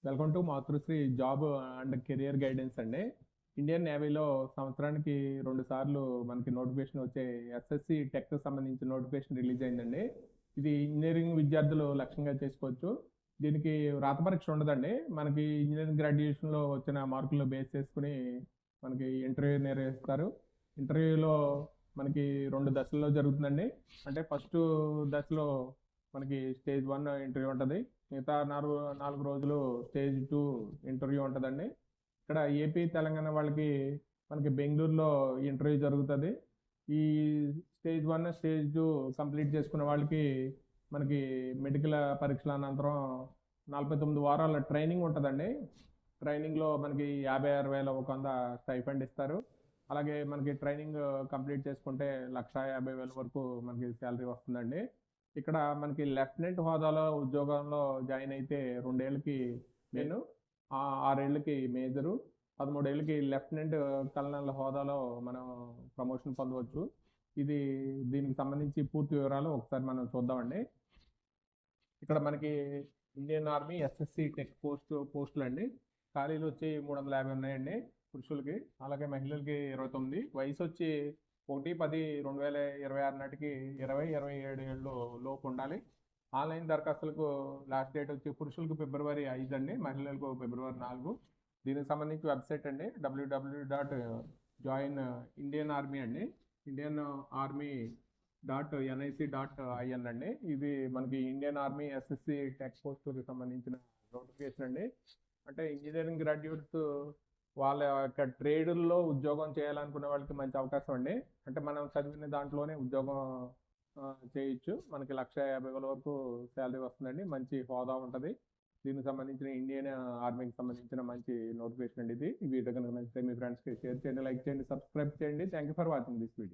Welcome to Matrusri job and career guidance అండి. Indian నేవీలో సంవత్సరానికి 2 సార్లు మనకి నోటిఫికేషన్ వచ్చే ఎస్ఎస్సి టెక్ సంబంధించిన నోటిఫికేషన్ రిలీజ్ అయిందండి. ఇది ఇంజనీరింగ్ విద్యార్థులు లక్ష్యంగా చేసుకోవచ్చు. దీనికి రాత పరీక్ష ఉండదండి. మనకి ఇంజనీరింగ్ గ్రాడ్యుయేషన్‌లో వచ్చిన మార్కులు బేస్ చేసుకొని మనకి ఇంటర్వ్యూ నిర్వహిస్తారు. ఇంటర్వ్యూలో మనకి 2 దశల్లో జరుగుతుందండి. అంటే ఫస్ట్ దశలో మనకి స్టేజ్ 1 ఇంటర్వ్యూ ఉంటది. మిగతా 4 రోజులు స్టేజ్ 2 ఇంటర్వ్యూ ఉంటదండి. ఇక్కడ ఏపీ, తెలంగాణ వాళ్ళకి మనకి బెంగుళూరులో ఇంటర్వ్యూ జరుగుతది. ఈ స్టేజ్ 1, స్టేజ్ 2 కంప్లీట్ చేసుకున్న వాళ్ళకి మనకి మెడికల్ పరీక్షల అనంతరం 49 వారాల ట్రైనింగ్ ఉంటదండి. ట్రైనింగ్‌లో మనకి 56,100 స్టైఫండ్ ఇస్తారు. అలాగే మనకి ట్రైనింగ్ కంప్లీట్ చేసుకుంటే 1,50,000 వరకు మనకి సాలరీ వస్తుందండి. ఇక్కడ మనకి లెఫ్టినెంట్ హోదాలో ఉద్యోగంలో జాయిన్ అయితే 2 ఏళ్ళకి నేను 6 ఏళ్ళకి మేజరు, 13 ఏళ్ళకి లెఫ్టినెంట్ కల్నల్ హోదాలో మనం ప్రమోషన్ పొందవచ్చు. దీనికి సంబంధించి పూర్తి వివరాలు ఒకసారి మనం చూద్దామండి. ఇక్కడ మనకి ఇండియన్ ఆర్మీ ఎస్ఎస్సి టెక్ పోస్టులండి. ఖాళీలు వచ్చి 350 ఉన్నాయండి పురుషులకి. అలాగే మహిళలకి 29. వయసు వచ్చి 1/10/2026 నాటికి 20, 27 ఏళ్ళు లోపు ఉండాలి. ఆన్లైన్ దరఖాస్తులకు లాస్ట్ డేట్ వచ్చి పురుషులకు ఫిబ్రవరి 5 అండి, మహిళలకు ఫిబ్రవరి 4. దీనికి సంబంధించి వెబ్సైట్ అండి www.joinindianarmy అండి, indianarmy.nic.in అండి. ఇది మనకి ఇండియన్ ఆర్మీ ఎస్ఎస్సి టెక్ పోస్టుకి సంబంధించిన నోటిఫికేషన్ అండి. అంటే ఇంజనీరింగ్ గ్రాడ్యుయేట్స్ వాళ్ళ యొక్క ట్రేడుల్లో ఉద్యోగం చేయాలనుకునే వాళ్ళకి మంచి అవకాశం అండి. అంటే మనం చదివిన దాంట్లోనే ఉద్యోగం చేయొచ్చు. మనకి 1,50,000 వరకు శాలరీ వస్తుందండి. మంచి హోదా ఉంటుంది. దీనికి సంబంధించిన ఇండియన్ ఆర్మీకి సంబంధించిన మంచి నోటిఫికేషన్ అండి ఇది. ఈ వీడియో కనుక నచ్చితే మీ ఫ్రెండ్స్కి షేర్ చేయండి, లైక్ చేయండి, సబ్స్క్రైబ్ చేయండి. Thank you for watching this video.